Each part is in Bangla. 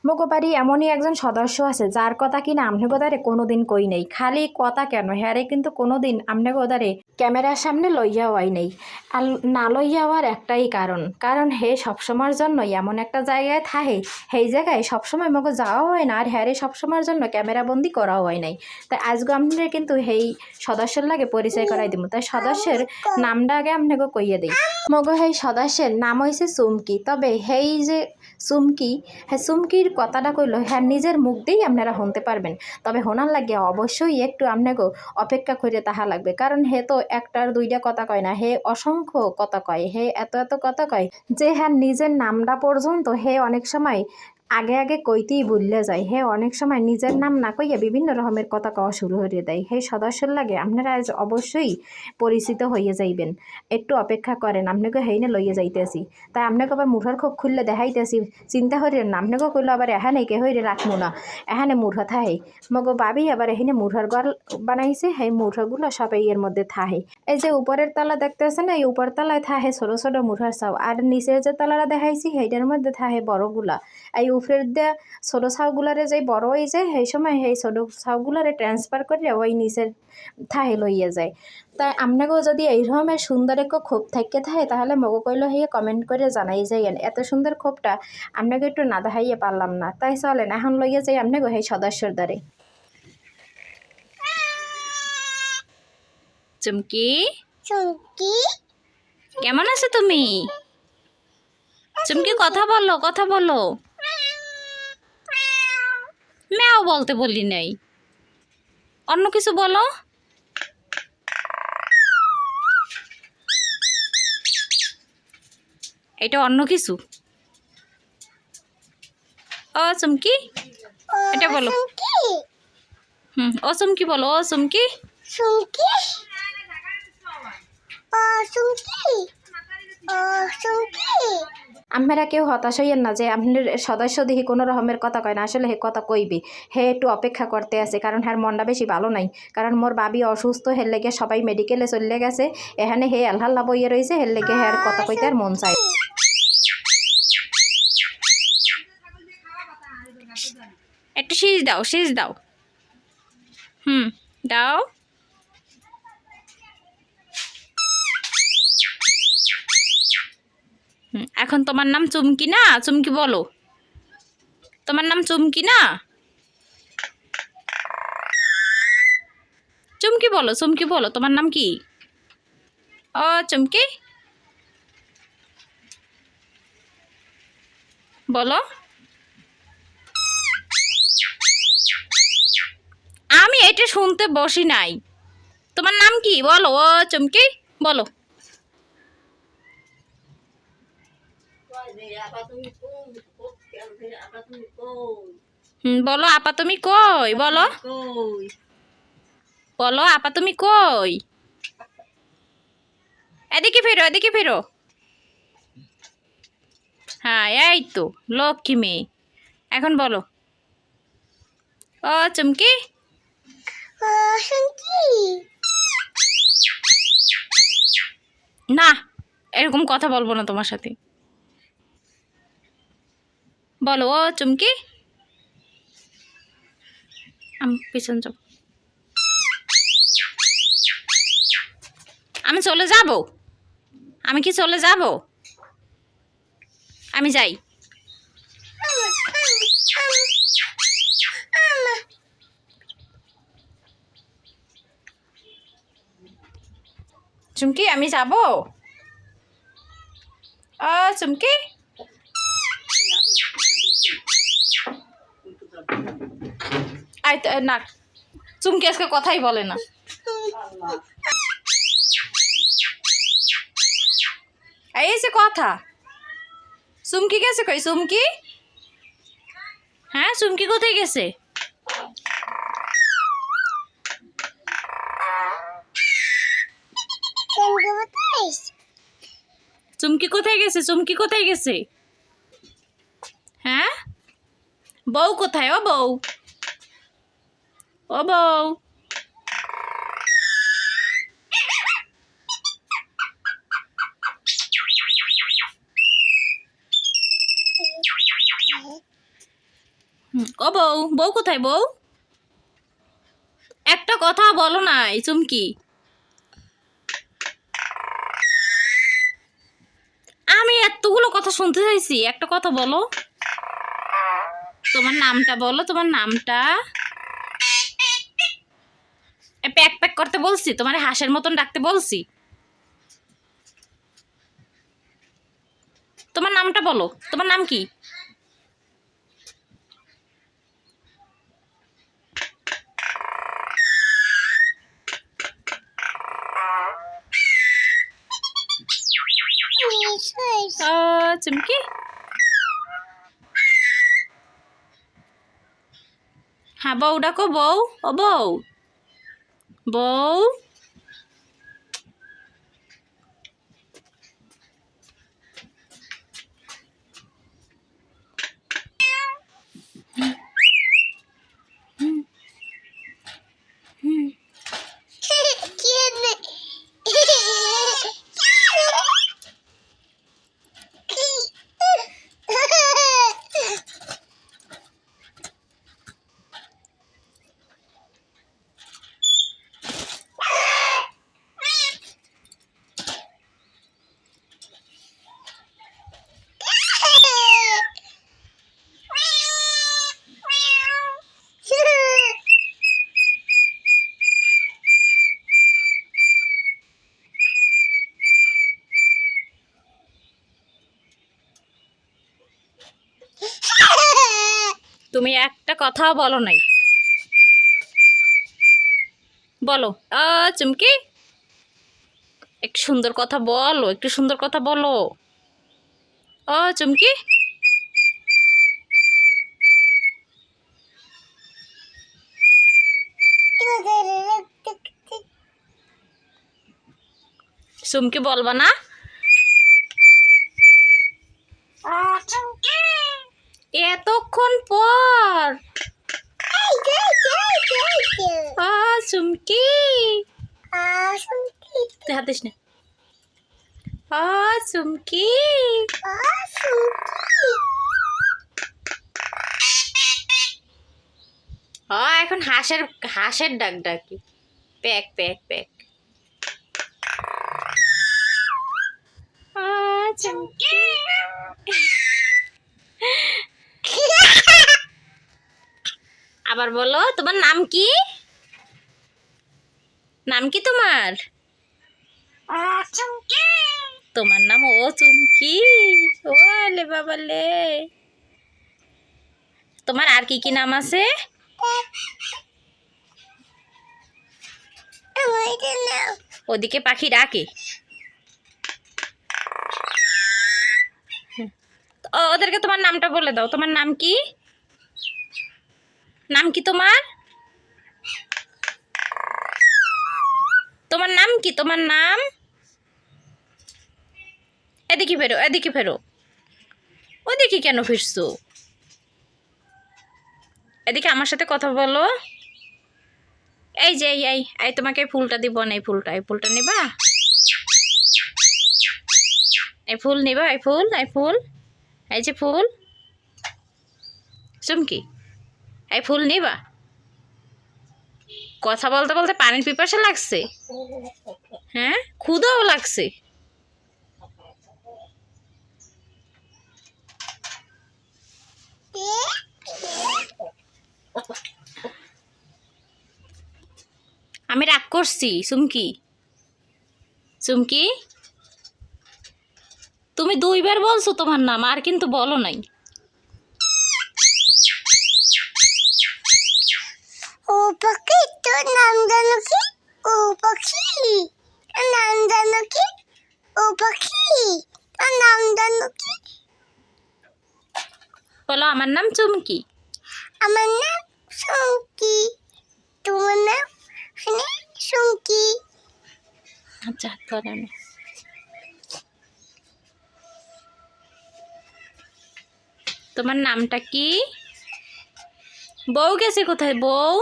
মোগো বাড়ি এমনই একজন সদস্য আছে যার কথা কিনা আমনে গোদারে কোনোদিন কই নেই। খালি কথা কেন হ্যারে কিন্তু কোনোদিন আমনে গোদারে ক্যামেরার সামনে লইয়া হয় নেই। আর না লইয়া হওয়ার একটাই কারণ হে সবসময়ের জন্য এমন একটা জায়গায় থাহে, সেই জায়গায় সবসময় মগো যাওয়া হয় না, আর হ্যারে সবসময়ের জন্য ক্যামেরাবন্দি করাও হয় নাই। তাই আজকে আপনাদের কিন্তু সেই সদস্যের লাগে পরিচয় করাই দিব। তাই সদস্যের নামটা আগে আপনাকে কইয়ে দিই। মগো সেই সদস্যের নাম হয়েছে চুমকি। তবে সেই যে চুমকি, হ্যাঁ চুমকির কথাটা কইলো হ্যাঁ নিজের মুখ দিয়েই আপনারা শুনতে পারবেন। তবে শোনার লাগে অবশ্যই একটু আপনাকেও অপেক্ষা করে তাহা লাগবে, কারণ হে তো একটার দুইটা কথা কয় না, হে অসংখ্য কথা কয়, হে এত এত কথা কয় যে হ্যাঁ নিজের নামটা পর্যন্ত হে অনেক সময় আগে আগে কইতেই ভুললে যায়। হে অনেক সময় নিজের নাম না কইয়া বিভিন্ন রকমের কথা কওয়া শুরু হয়ে দেয়। হে সদস্যের লাগে আপনারা আজ অবশ্যই পরিচিত হইয়া যাইবেন। একটু অপেক্ষা করেন, আপনাকে হেইনে লইয়া যাইতেছি। তাই আপনাকে আবার মুঠার খোপ খুললে দেখাইতেছি, চিন্তা করেন না। আপনাকে কইলো আবার এখানে কে হইরে রাখবো না, এখানে মুঠা থাহে। মগো ভাবি আবার এখানে মুঠার ঘর বানাইছে, সেই মুঠাগুলো সব এর মধ্যে থাহে। এই যে উপরের তলা দেখতেছে না, এই উপর তলায় থাহে ছোট ছোট মুঠার চাও, আর নিচের যে তলাটা দেখাইছি সেইটার মধ্যে থাহে বড়গুলা। এই উপরের দিয়ে ছোট ছাউগুলারে যে বড় হয়ে যায়, সেই সময় সেই ছোট ছাউগুলারে ট্রান্সফার করে ওই নিচের থাহে লইয়া যায়। তাই আপনাকেও যদি এই রকমের সুন্দর একটা খোপ থাকতে থাকে তাহলে মগো কইলো হইয়া কমেন্ট করে জানাই যাইয়েন। এত সুন্দর খোপটা আপনাকে একটু না দেখাইয়ে পারলাম না। তাই চলেন এখন লইয়া যাই আপনাকে সেই সদস্যর দ্বারে। চুমকি, চুমকি কেমন আছো তুমি? চুমকি কথা বলো, কথা বলো। ম্যাও বলতে বললি নাই, অন্য কিছু বলো। এটা অন্য কিছু। ও চুমকি, এটা বলো। চুমকি ও চুমকি বলো, ও চুমকি। চুমকি ও চুমকি ও চুমকি। আপনারা কেউ হতাশ হইয়েন না যে আপনার সদস্য দেখি কোনো রকমের কথা কয় না, আসলে হে কথা কইবে। হে একটু অপেক্ষা করতে আছে, কারণ হ্যার মনটা বেশি ভালো নাই। কারণ মোর বাবি অসুস্থ, হের লেগে সবাই মেডিকেলে চলে গেছে। এখানে হে আলহাল্লা বইয়ে রয়েছে, হের লেগে হ্যার কথা কইতে আর মন চায়। একটু শীষ দাও, শীষ দাও। দাও। এখন তোমার নাম চুমকি না? চুমকি বলো, তোমার নাম চুমকি না? চুমকি বলো, চুমকি বলো, তোমার নাম কি? ও চুমকি বলো। আমি এটা শুনতে বসি নাই। তোমার নাম কি বলো? ও চুমকি বলো। বলো আপা তুমি কই? বলো, বলো আপা তুমি কই? এদিকে ফেরো, এদিকে ফেরো। হ্যাঁ এই তো লক্ষ্মী মেয়ে। এখন বলো, ও চুমকি। ও চুমকি না, এরকম কথা বলবো না তোমার সাথে। বলো, ও চুমকি। পিছন যাও। আমি চলে যাব? আমি কি চলে যাব? আমি যাই। চুমকি আমি যাব? ও চুমকি। না, চুমকি আজকে কথাই বলে না। এই যে কথা, চুমকি গেছে কই? চুমকি, হ্যাঁ চুমকি কোথায় গেছে? চুমকি কোথায় গেছে? চুমকি কোথায় গেছে? হ্যাঁ, বউ কোথায়? ও বউ, ও বউ। ও বউ, বউ কোথায় বউ? একটা কথা বলো নাই চুমকি। আমি এতগুলো কথা শুনতে চাইছি, একটা কথা বলো। তোমার নামটা বলো, তোমার নামটা। প্যাক প্যাক করতে বলছি, তোমার হাঁসের মতন ডাকতে বলছি। তোমার নামটা বলো, তোমার নাম কি? চুমকি। হ্যাঁ বউ ডাকো, বউ। ও বউ, বউ। তুমি একটা কথাও বলো নাই, বলো। চুমকি, একটু সুন্দর কথা বলো, একটু সুন্দর কথা বলো। চুমকি। চুমকি বলবা না? এতক্ষণ পর। চুমকি, তুই হাত দিস না। চুমকি। এখন হাঁসের হাঁসের ডাক ডাকি। প্যাক প্যাক প্যাক। চুমকি। আবার বলো, তোমার নাম কি? নাম কি তোমার? তোমার নাম ও চুমকি? ও লে বাবা লে। তোমার আর কি কি নাম আছে? ওদিকে পাখি ডাকে। ওদেরকে তোমার নামটা বলে দাও, তোমার নাম কি? নাম কি তোমার? তোমার নাম কি? তোমার নাম? এদিকে ফেরো, এদিকে ফেরো। ওদিকে কেন ফিরছো? এদিকে আমার সাথে কথা বলো। এই যে এই তোমাকে এই ফুলটা দিব না, এই ফুলটা নিবা? এই ফুল নিবা? এই ফুল, এই ফুল, এই যে ফুল। চুমকি, এই ফুল নিবা? কথা বলতে বলতে পানির পিপাসা লাগছে? হ্যাঁ, ক্ষুধাও লাগছে? আমি রাগ করছি চুমকি? চুমকি, তুমি 2বার বলছো তোমার নাম, আর কিন্তু বলো নাই। ও পাখি, তোর নাম জানো কি? ও পাখি, তোর নাম জানো কি? ও পাখি, তোর নাম জানো কি? বলো, আমার নাম চুমকি। আমার নাম সুমকি। তোমার নাম সুমকি। আচ্ছা, ধরে না। তোমার নামটা কি? বউ গেছে কোথায়? বউ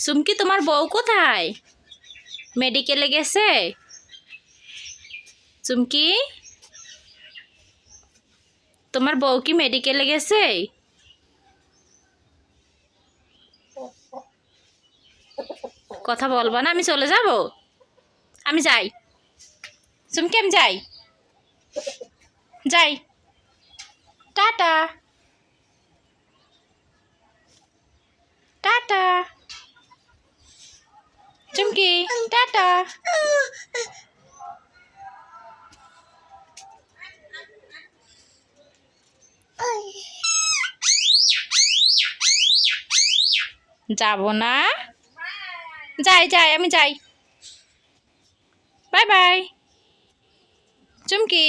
চুমকি, তোমার বউ কোথায়? মেডিকেলে গেছে? চুমকি, তোমার বউ কি মেডিকেলে গেছে? কথা বলবা না, আমি চলে যাব, আমি যাই, চুমকি আমি যাই, যাই, টাটা, টাটা, চুমকি টাটা। যাব না, যাই যাই আমি যাই, বাই বাই চুমকি।